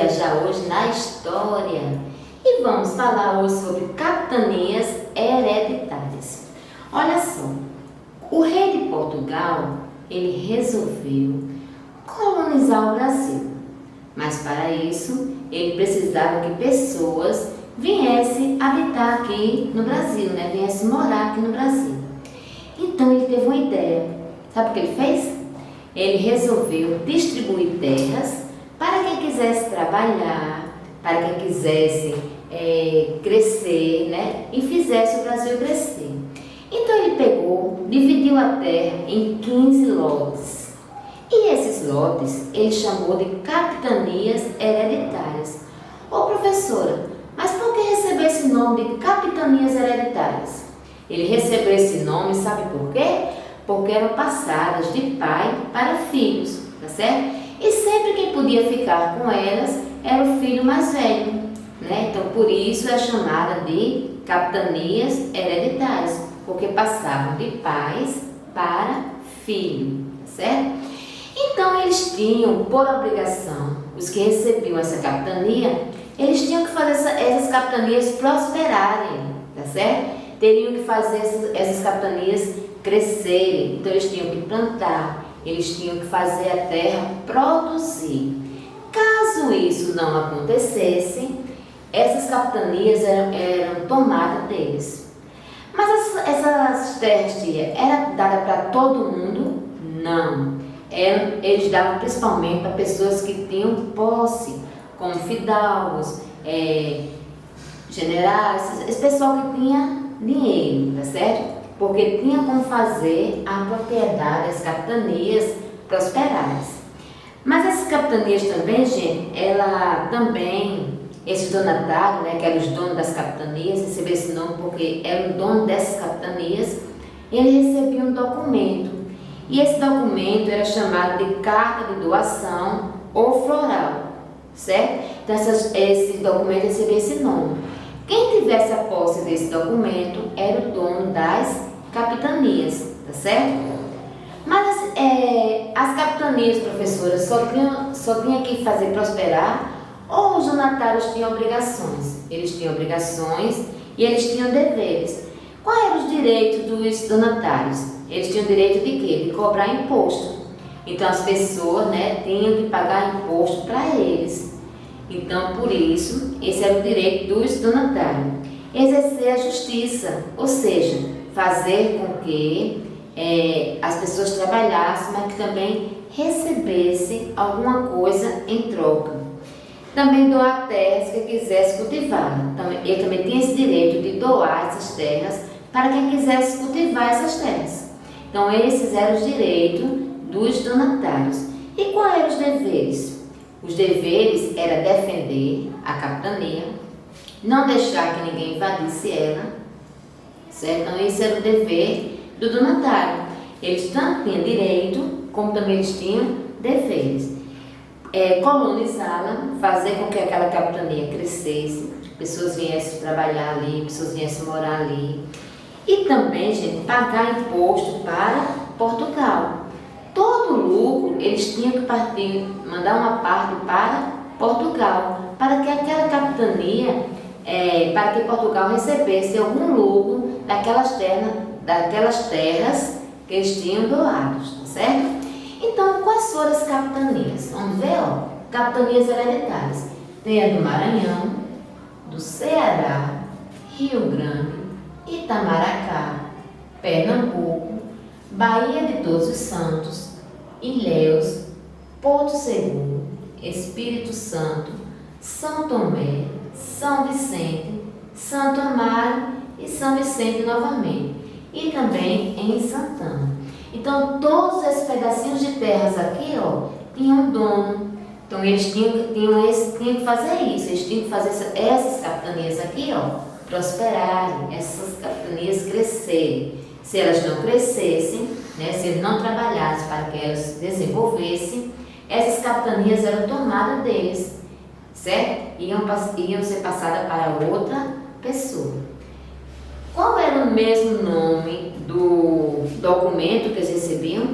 viajar hoje na história e vamos falar hoje sobre capitanias hereditárias. Olha só, o rei de Portugal, ele resolveu colonizar o Brasil, mas para isso ele precisava que pessoas viessem habitar aqui no Brasil, viessem morar aqui no Brasil. Então ele teve uma ideia. Sabe o que ele fez? Ele resolveu distribuir terras para quem quisesse trabalhar, para quem quisesse crescer, e fizesse o Brasil crescer. Então ele pegou, dividiu a terra em 15 lotes. E esses lotes ele chamou de capitanias hereditárias. Ô professora, mas por que recebeu esse nome de capitanias hereditárias? Ele recebeu esse nome, sabe por quê? Porque eram passadas de pai para filhos, tá certo? E sempre quem podia ficar com elas era o filho mais velho, Então por isso é chamada de capitanias hereditárias, porque passavam de pais para filho, tá certo? Então eles tinham por obrigação, os que recebiam essa capitania, eles tinham que fazer essas capitanias prosperarem, tá certo? Teriam que fazer essas capitanias crescerem, então eles tinham que plantar, eles tinham que fazer a terra produzir. Caso isso não acontecesse, essas capitanias eram tomadas deles. Mas essas terras, eram dadas para todo mundo? Não. Eles davam principalmente para pessoas que tinham posse, como fidalgos, generais, esse pessoal que tinha dinheiro, tá certo? Porque tinha como fazer a propriedade, as capitanias prosperarem. Mas essas capitanias também, gente, esses donatários, que eram os donos das capitanias, receberam esse nome porque eram donos dessas capitanias, eles recebiam um documento. E esse documento era chamado de carta de doação ou floral, certo? Então esse documento recebia esse nome. Quem tivesse a posse desse documento era o dono das capitanias, tá certo? Mas as capitanias, professoras, só tinha que fazer prosperar, ou os donatários tinham obrigações? Eles tinham obrigações e eles tinham deveres. Quais eram os direitos dos donatários? Eles tinham direito de quê? De cobrar imposto. Então as pessoas tinham que pagar imposto para eles. Então por isso, esse era o direito dos donatários. Exercer a justiça, ou seja, fazer com que as pessoas trabalhassem, mas que também recebessem alguma coisa em troca. Também doar terras que quisesse cultivar. Ele também tinha esse direito de doar essas terras para quem quisesse cultivar essas terras. Então esses eram os direitos dos donatários. E quais eram os deveres? Os deveres era defender a capitania, não deixar que ninguém invadisse ela, certo? Então esse era o dever do donatário. Eles tanto tinham direito, como também eles tinham deveres. Colonizá-la, fazer com que aquela capitania crescesse, pessoas viessem trabalhar ali, pessoas viessem morar ali. E também, gente, pagar imposto para Portugal. Todo lucro eles tinham que mandar uma parte para Portugal, para que aquela capitania, para que Portugal recebesse algum lucro daquelas terras que eles tinham doados, tá certo? Então, quais foram as capitanias? Vamos ver, capitanias hereditárias. Tem a do Maranhão, do Ceará, Rio Grande, Itamaracá, Pernambuco, Bahia de Todos os Santos, Ilhéus, Porto Seguro, Espírito Santo, São Tomé, São Vicente, Santo Amaro e São Vicente novamente. E também em Santana. Então, todos esses pedacinhos de terras aqui, tinham dono. Então, eles tinham que fazer isso. Eles tinham que fazer essas capitanias aqui, prosperarem, essas capitanias crescerem. Se elas não crescessem, se eles não trabalhassem para que elas se desenvolvessem, essas capitanias eram tomadas deles, certo? Iam ser passadas para outra pessoa. Qual era o mesmo nome do documento que eles recebiam?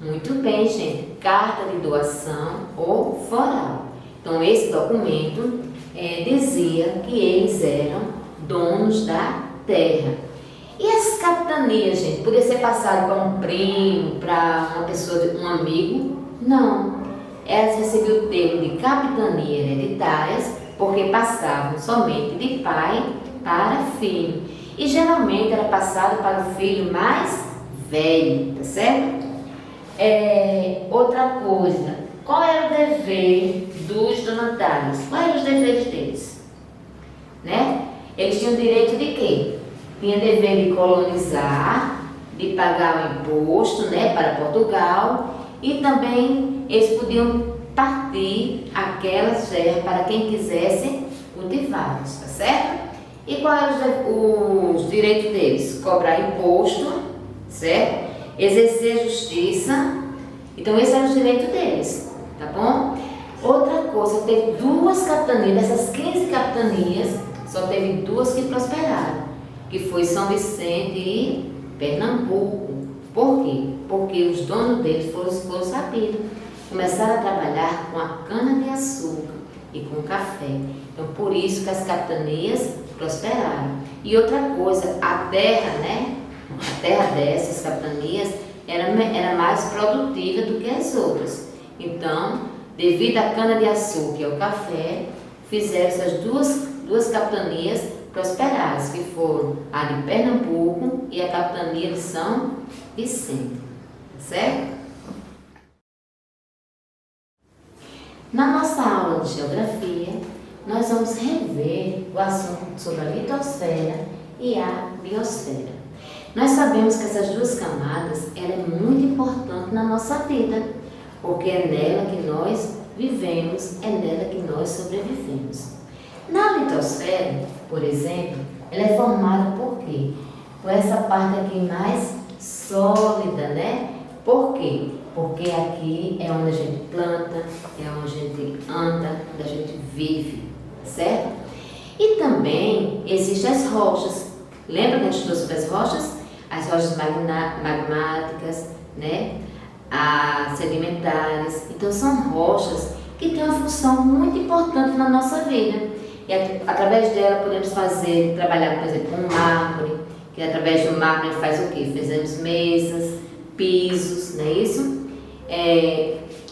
Muito bem, gente. Carta de doação ou floral. Então, esse documento dizia que eles eram donos da terra. E as capitanias, gente, podia ser passado para um primo, para uma pessoa, um amigo? Não. Elas recebiam o termo de capitania hereditárias porque passavam somente de pai para filho. E geralmente era passado para o filho mais velho, tá certo? Outra coisa, qual era o dever dos donatários? Quais eram os deveres deles? Né? Eles tinham direito de quê? Tinha dever de colonizar, de pagar o imposto, né, para Portugal, e também eles podiam partir aquelas terras para quem quisesse cultivá-las, tá certo? E quais eram os direitos deles? Cobrar imposto, certo? Exercer justiça. Então, esses eram os direitos deles, tá bom? Outra coisa, teve 2 capitanias, dessas 15 capitanias, só teve 2 que prosperaram, que foi São Vicente e Pernambuco. Por quê? Porque os donos deles foram sabidos. Começaram a trabalhar com a cana-de-açúcar e com o café. Então, por isso que as capitanias prosperaram. E outra coisa, a terra, né? A terra dessas capitanias era mais produtiva do que as outras. Então, devido à cana-de-açúcar e ao café, fizeram essas duas capitanias prosperadas, que foram a de Pernambuco e a capitania de São Vicente. Certo? Na nossa aula de geografia, nós vamos rever o assunto sobre a litosfera e a biosfera. Nós sabemos que essas 2 camadas ela é muito importante na nossa vida, porque é nela que nós vivemos, é nela que nós sobrevivemos. Na litosfera, por exemplo, ela é formada por quê? Por essa parte aqui mais sólida, né? Por quê? Porque aqui é onde a gente planta, é onde a gente anda, onde a gente vive, certo? E também existem as rochas. Lembra que a gente estudou sobre as rochas? As rochas magmáticas, né? As sedimentares. Então, são rochas que têm uma função muito importante na nossa vida. E através dela podemos trabalhar, por exemplo, com mármore, que através do mármore faz o quê? Fazemos mesas, pisos, não é isso?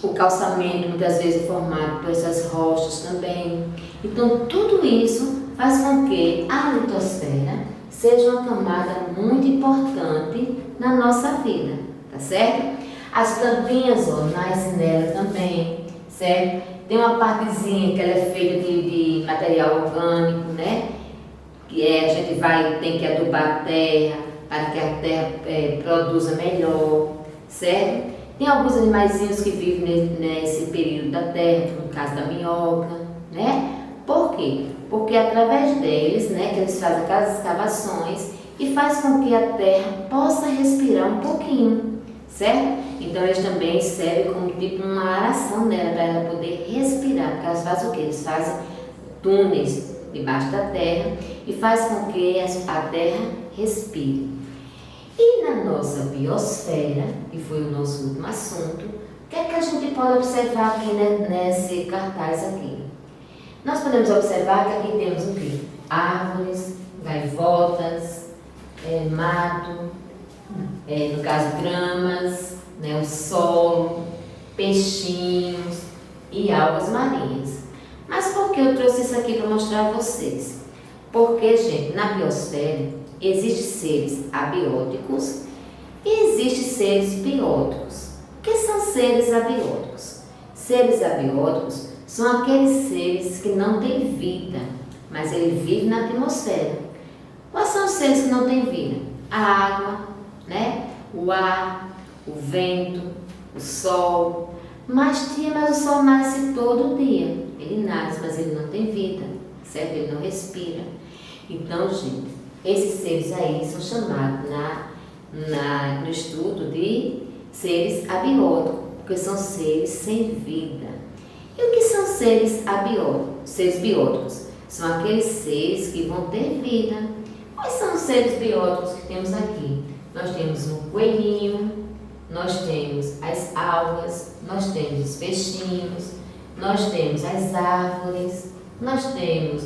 O calçamento muitas vezes é formado por essas rochas também. Então, tudo isso faz com que a litosfera seja uma camada muito importante na nossa vida, tá certo? As plantinhas, ó, nascem nela também, certo? Tem uma partezinha que ela é feita de material orgânico, né? Que a gente tem que adubar a terra para que a terra produza melhor, certo? Tem alguns animaizinhos que vivem nesse período da terra, no caso da minhoca, né? Por quê? Porque através deles, né, que eles fazem aquelas escavações e faz com que a terra possa respirar um pouquinho, certo? Então eles também servem como tipo uma aração nela para ela poder respirar, porque elas fazem o quê? Eles fazem túneis debaixo da terra e faz com que a terra respire. E na nossa biosfera, que foi o nosso último assunto, o que é que a gente pode observar aqui nesse cartaz aqui? Nós podemos observar que aqui temos o quê? Árvores, gaivotas, mato, no caso gramas, né, o solo, peixinhos e algas marinhas. Mas por que eu trouxe isso aqui para mostrar a vocês? Porque, gente, na biosfera existem seres abióticos e existem seres bióticos. O que são seres abióticos? Seres abióticos são aqueles seres que não têm vida, mas ele vive na atmosfera. Quais são os seres que não têm vida? A água, né? O ar, o vento, o sol. Mas o sol nasce todo dia. Ele nasce, mas ele não tem vida, certo? Ele não respira. Então, gente, esses seres aí são chamados no estudo de seres abióticos, porque são seres sem vida. E o que são seres abióticos? Seres bióticos são aqueles seres que vão ter vida. Quais são os seres bióticos que temos aqui? Nós temos um coelhinho, nós temos as algas, nós temos os peixinhos, nós temos as árvores, nós temos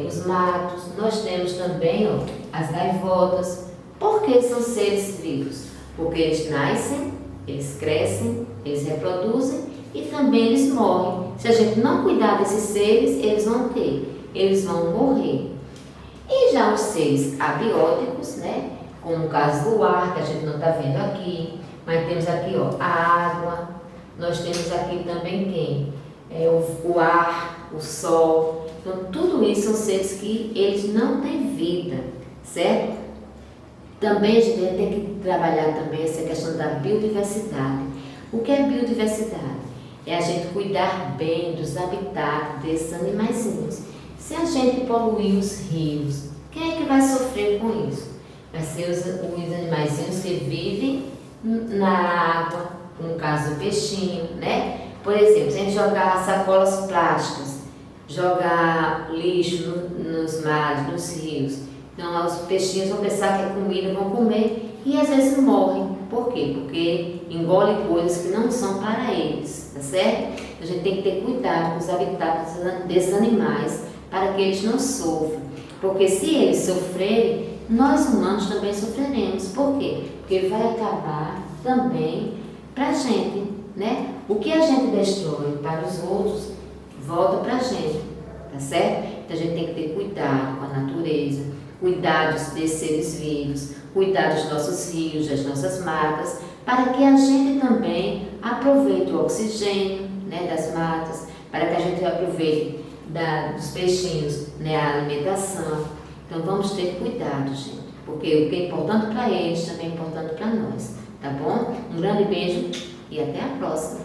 os matos, nós temos também as gaivotas. Por que são seres vivos? Porque eles nascem, eles crescem, eles reproduzem e também eles morrem. Se a gente não cuidar desses seres, eles vão morrer. E já os seres abióticos, né? Como o caso do ar, que a gente não está vendo aqui, mas temos aqui a água, nós temos aqui também quem? O ar, o sol. Então, tudo isso são seres que eles não têm vida, certo? Também a gente tem que trabalhar também essa questão da biodiversidade. O que é biodiversidade? É a gente cuidar bem dos habitats desses animaizinhos. Se a gente poluir os rios, quem é que vai sofrer com isso? Vai ser os animaizinhos que vivem na água, no caso do peixinho, né? Por exemplo, se a gente jogar sacolas plásticas, jogar lixo nos mares, nos rios, então os peixinhos vão pensar que é comida, vão comer e às vezes morrem. Por quê? Porque engolem coisas que não são para eles, tá certo? A gente tem que ter cuidado com os habitats desses animais para que eles não sofram. Porque se eles sofrerem, nós humanos também sofreremos. Por quê? Porque vai acabar também para a gente, né? O que a gente destrói para os outros, volta para a gente, tá certo? Então a gente tem que ter cuidado com a natureza, cuidar desses seres vivos, cuidar dos nossos rios, das nossas matas, para que a gente também aproveite o oxigênio, né, das matas, para que a gente aproveite dos peixinhos, né, a alimentação. Então vamos ter cuidado, gente, porque o que é importante para eles também é importante para nós, tá bom? Um grande beijo e até a próxima!